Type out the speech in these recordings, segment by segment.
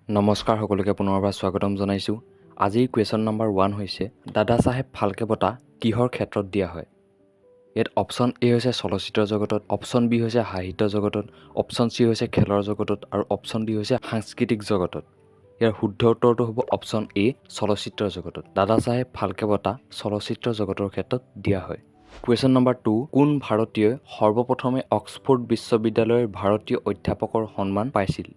নমস্কাৰ সকলোকে পুনৰবাৰ স্বাগতম জনাইছোঁ। আজিৰ কুৱেশ্যন নম্বৰ 1 হৈছে দাদা চাহেব ফাল্কে বঁটা কিহৰ ক্ষেত্ৰত দিয়া হয়? ইয়াত অপশ্যন এ হৈছে চলচ্চিত্ৰ জগতত, অপশ্যন বি হৈছে সাহিত্য জগতত, অপশ্যন চি হৈছে খেলৰ জগতত আৰু অপশ্যন ডি হৈছে সাংস্কৃতিক জগতত। ইয়াৰ শুদ্ধ উত্তৰটো হ'ব অপশ্যন এ চলচ্চিত্ৰ জগতত। দাদা চাহেব ফাল্কে বঁটা চলচ্চিত্ৰ জগতৰ ক্ষেত্ৰত দিয়া হয়। কুৱেশ্যন নম্বৰ 2, কোন ভাৰতীয়ই সৰ্বপ্ৰথমে অক্সফোৰ্ড বিশ্ববিদ্যালয়ৰ ভাৰতীয় অধ্যাপকৰ সন্মান পাইছিল?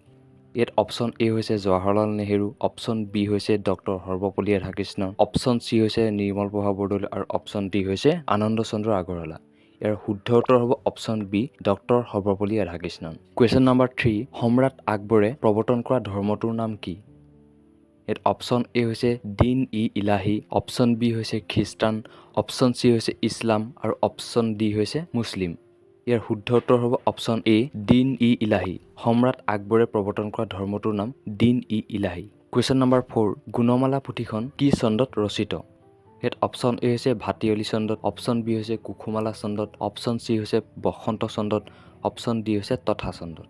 ইয়াত অপশ্যন এ হৈছে জৱাহৰলাল নেহেৰু, অপশ্যন বি হৈছে doctor Sarvepalli Radhakrishnan, option C হৈছে নিৰ্মল প্ৰভা বৰদলৈ আৰু অপশ্যন ডি হৈছে আনন্দ চন্দ্ৰ আগৰৱালা। ইয়াৰ শুদ্ধ উত্তৰ হ'ব option B doctor Sarvepalli Radhakrishnan. Question number 3, সম্ৰাট আকবৰে প্ৰৱৰ্তন কৰা ধৰ্মটোৰ নাম কি? ইয়াত অপশ্যন এ হৈছে দিন ই ইলাহী, অপশ্যন বি হৈছে খ্ৰীষ্টান, অপশ্যন চি হৈছে ইছলাম আৰু অপশ্যন ডি হৈছে মুছলিম। ইয়াৰ শুদ্ধ উত্তৰ হ'ব অপশ্যন এ দিন ই ইলাহী। সম্ৰাট আকবৰে প্ৰৱৰ্তন কৰা ধৰ্মটোৰ নাম দিন ই ইলাহী। কুৱেশ্যন নম্বৰ 4, গুণমালা পুথিখন কি চন্দত ৰচিত? ইয়াত অপশ্যন এ হৈছে ভাটিয়লী চন্দত, অপশ্যন বি হৈছে কুসুমালা চন্দত, অপশ্যন চি হৈছে বসন্ত চন্দত, অপশ্যন ডি হৈছে তথা চন্দত।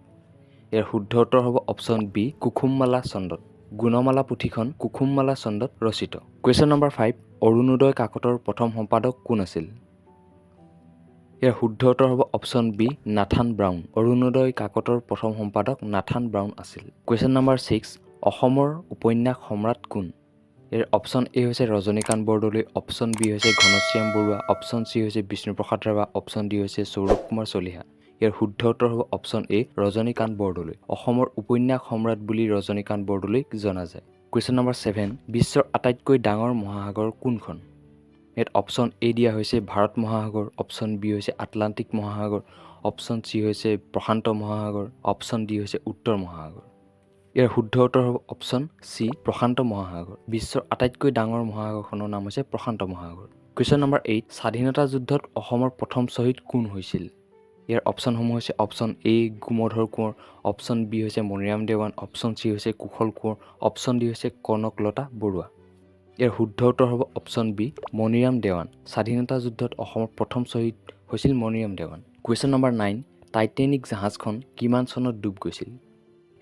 ইয়াৰ শুদ্ধ উত্তৰ হ'ব অপশ্যন বি কুসুমমালা চন্দত। গুণমালা পুথিখন কুসুমমালা চন্দত ৰচিত। কুৱেশ্যন নম্বৰ 5, অৰুণোদয় কাকতৰ প্ৰথম সম্পাদক কোন আছিল? ইয়াৰ শুদ্ধ উত্তৰ হ'ব option B Nathan Brown. Arunodoi কাকতৰ প্ৰথম সম্পাদক নাথান ব্ৰাউন আছিল। কুৱেশ্যন নম্বৰ 6, অসমৰ উপন্যাস সম্ৰাট কোন? ইয়াৰ অপশ্যন এ হৈছে ৰজনীকান্ত বৰদলৈ, অপশ্যন বি হৈছে ঘনশ্যাম বৰুৱা, অপশ্যন চি হৈছে বিষ্ণুপ্ৰসাদ ৰাভা, অপশ্যন ডি হৈছে সৌৰভ কুমাৰ চলিহা। ইয়াৰ শুদ্ধ উত্তৰ হ'ব অপশ্যন এ ৰজনীকান্ত বৰদলৈ। অসমৰ উপন্যাস সম্ৰাট বুলি ৰজনীকান্ত বৰদলৈক জনা যায়। কুৱেশ্যন নম্বৰ 7, বিশ্বৰ আটাইতকৈ ডাঙৰ মহাসাগৰ কোনখন? ইয়াত অপশ্যন এ দিয়া হৈছে ভাৰত মহাসাগৰ, অপশ্যন বি হৈছে আটলান্টিক মহাসাগৰ, অপশ্যন চি হৈছে প্ৰশান্ত মহাসাগৰ, অপশ্যন ডি হৈছে উত্তৰ মহাসাগৰ। ইয়াৰ শুদ্ধ উত্তৰ হ'ব অপশ্যন চি প্ৰশান্ত মহাসাগৰ। বিশ্বৰ আটাইতকৈ ডাঙৰ মহাসাগৰখনৰ নাম হৈছে প্ৰশান্ত মহাসাগৰ। কুৱেশ্যন নম্বৰ 8, স্বাধীনতা যুদ্ধত অসমৰ প্ৰথম শ্বহীদ কোন হৈছিল? ইয়াৰ অপশ্যনসমূহ হৈছে option A Gomdhar Konwar, option B হৈছে মণিৰাম দেৱান, অপশ্যন চি হৈছে কুশল কোঁৱৰ, অপশ্যন ডি হৈছে কনকলতা বৰুৱা। ইয়াৰ শুদ্ধ উত্তৰ হ'ব অপশ্যন বি মণিৰাম দেৱান। স্বাধীনতা যুদ্ধত অসমৰ প্ৰথম শ্বহীদ হৈছিল Maniram Dewan. Question number 9, Titanic জাহাজখন কিমান চনত ডুব গৈছিল?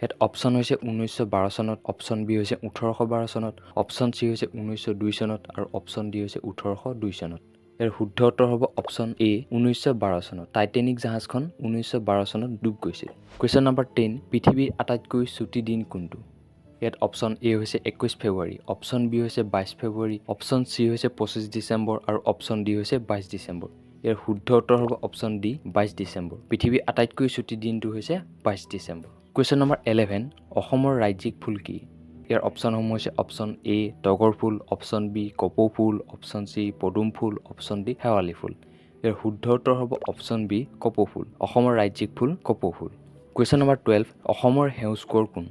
ইয়াত অপশ্যন হৈছে 1912 চনত, অপশ্যন বি হৈছে 1812 চনত, অপশ্যন চি হৈছে 1902 চনত আৰু অপশ্যন ডি হৈছে 1802 চনত। ইয়াৰ শুদ্ধ উত্তৰ হ'ব অপশ্যন এ 1912 চনত। টাইটেনিক জাহাজখন 1912 চনত ডুব গৈছিল। কুৱেশ্যন নম্বৰ 10, পৃথিৱীৰ আটাইতকৈ চুটি দিন কোনটো? ইয়াত অপশ্যন এ হৈছে 21 ফেব্ৰুৱাৰী, অপশ্যন বি হৈছে 22 ফেব্ৰুৱাৰী, অপশ্যন চি হৈছে 25 ডিচেম্বৰ আৰু অপশ্যন ডি হৈছে 22 ডিচেম্বৰ। ইয়াৰ শুদ্ধ উত্তৰ হ'ব অপশ্যন ডি 22 ডিচেম্বৰ। পৃথিৱীৰ আটাইতকৈ চুটি দিনটো হৈছে 22 ডিচেম্বৰ। কুৱেশ্যন নম্বৰ 11, অসমৰ ৰাজ্যিক ফুল কি? ইয়াৰ অপশ্যনসমূহ হৈছে অপশ্যন এ তগৰ ফুল, অপশ্যন বি কপৌ ফুল, অপশ্যন চি পদুম ফুল, অপশ্যন ডি শেৱালি ফুল। ইয়াৰ শুদ্ধ উত্তৰ হ'ব অপশ্যন বি কপৌ ফুল। অসমৰ ৰাজ্যিক ফুল কপৌ ফুল। কুৱেশ্যন নম্বৰ 12, অসমৰ সেউজ কোঁৱৰ কোন?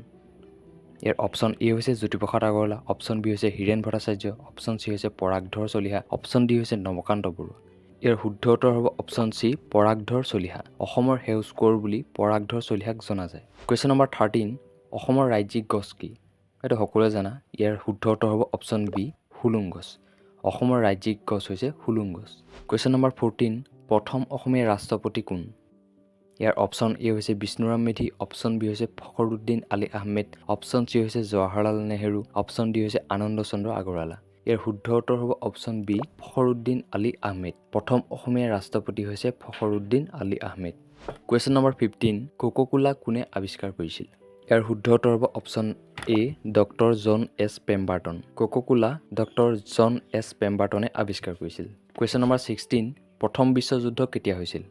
ইয়াৰ অপশ্যন এ হৈছে জ্যোতিপ্ৰসাদ আগৰৱালা, অপশ্যন বি হৈছে হীৰেণ ভট্টাচাৰ্য, অপশ্যন চি হৈছে পৰাগধৰ চলিহা, অপশ্যন ডি হৈছে নৱকান্ত বৰুৱা। ইয়াৰ শুদ্ধ উত্তৰ হ'ব অপশ্যন চি পৰাগধৰ চলিহা। অসমৰ সেউজ কোঁৱৰ বুলি পৰাগধৰ চলিহাক জনা যায়। কুৱেশ্যন নম্বৰ 13, অসমৰ ৰাজ্যিক গছ কি? এইটো সকলোৱে জানা। ইয়াৰ শুদ্ধ উত্তৰ হ'ব অপশ্যন বি হুলুং গছ। অসমৰ ৰাজ্যিক গছ হৈছে হুলুং গছ। কুৱেশ্যন নম্বৰ 14, প্ৰথম অসমীয়া ৰাষ্ট্ৰপতি কোন? ইয়াৰ অপশ্যন এ হৈছে বিষ্ণুৰাম মেধি, অপশ্যন বি হৈছে ফখৰুদ্দিন আলী আহমেদ, অপশ্যন চি হৈছে জৱাহৰলাল নেহেৰু, অপশ্যন ডি হৈছে আনন্দ চন্দ্ৰ আগৰৱালা। ইয়াৰ শুদ্ধ উত্তৰ হ'ব অপশ্যন বি ফখৰুদ্দিন আলী আহমেদ। প্ৰথম অসমীয়া ৰাষ্ট্ৰপতি হৈছে Fakhruddin Ali Ahmed. Question number 15, Coca Cola কোনে আৱিষ্কাৰ কৰিছিল? ইয়াৰ শুদ্ধ উত্তৰ হ'ব option A doctor John S Pemberton. Coca Cola doctor John S পেম্বাৰটনে আৱিষ্কাৰ কৰিছিল। কুৱেশ্যন নম্বৰ 16, প্ৰথম বিশ্বযুদ্ধ কেতিয়া হৈছিল?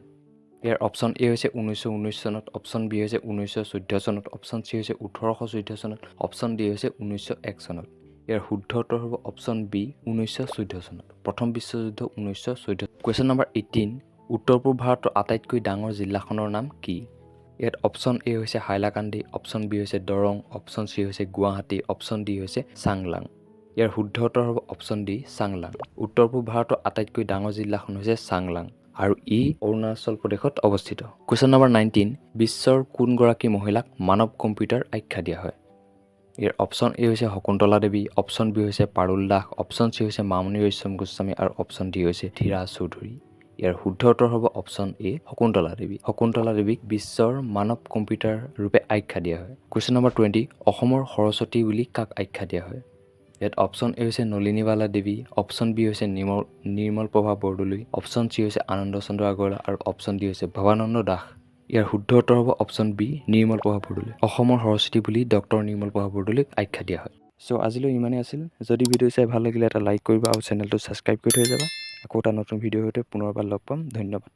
ইয়াৰ অপশ্যন এ হৈছে 1919 চনত, অপশ্যন বি হৈছে 1914 চনত, অপশ্যন চি হৈছে 1814 চনত, অপশ্যন ডি হৈছে 1901 চনত। ইয়াৰ শুদ্ধ উত্তৰ হ'ব অপশ্যন বি 1914 চনত। প্ৰথম বিশ্বযুদ্ধ 1914। কুৱেশ্যন নম্বৰ 18, উত্তৰ পূব ভাৰতৰ আটাইতকৈ ডাঙৰ জিলাখনৰ নাম কি? ইয়াত অপশ্যন এ হৈছে হাইলাকান্দি, অপশ্যন বি হৈছে দৰং, অপশ্যন চি হৈছে গুৱাহাটী, অপশ্যন ডি হৈছে চাংলাং। ইয়াৰ শুদ্ধ উত্তৰ হ'ব অপশ্যন ডি চাংলাং। উত্তৰ পূব ভাৰতৰ আটাইতকৈ ডাঙৰ জিলাখন হৈছে চাংলাং আৰু ই অৰুণাচল প্ৰদেশত অৱস্থিত। কুৱেশ্যন নম্বৰ 19, বিশ্বৰ কোনগৰাকী মহিলাক মানৱ কম্পিউটাৰ আখ্যা দিয়া হয়? ইয়াৰ অপশ্যন এ হৈছে শকুন্তলা দেৱী, অপশ্যন বি হৈছে পাৰুল দাস, অপশ্যন চি হৈছে মামণি ৰয়ছম গোস্বামী আৰু অপশ্যন ডি হৈছে ধীৰা চৌধুৰী। ইয়াৰ শুদ্ধ উত্তৰ হ'ব অপশ্যন এ শকুন্তলা দেৱী। শকুন্তলা দেৱীক বিশ্বৰ মানৱ কম্পিউটাৰ ৰূপে আখ্যা দিয়া হয়। কুৱেশ্যন নম্বৰ 20 অসমৰ সৰস্বতী বুলি কাক আখ্যা দিয়া হয়? ইয়াত অপশ্যন এ হৈছে নলিনীবালা দেৱী, অপশ্যন বি হৈছে নিৰ্মল প্ৰভা বৰদলৈ, অপশ্যন চি হৈছে আনন্দ চন্দ্ৰ আগৰৱালা আৰু অপশ্যন ডি হৈছে ভৱানন্দ দাস। ইয়াৰ শুদ্ধ উত্তৰ হ'ব অপশ্যন বি নিৰ্মল প্ৰভা বৰদলৈ। অসমৰ সৰস্বতী বুলি ডক্টৰ নিৰ্মল প্ৰভা বৰদলৈক আখ্যা দিয়া হয়। চ' আজিলৈ ইমানেই আছিল। যদি ভিডিঅ' চাই ভাল লাগিলে এটা লাইক কৰিবা আৰু চেনেলটো ছাবস্ক্ৰাইব কৰি থৈ যাবা। আকৌ এটা নতুন ভিডিঅ'ৰ সৈতে পুনৰবাৰ লগ পাম। ধন্যবাদ।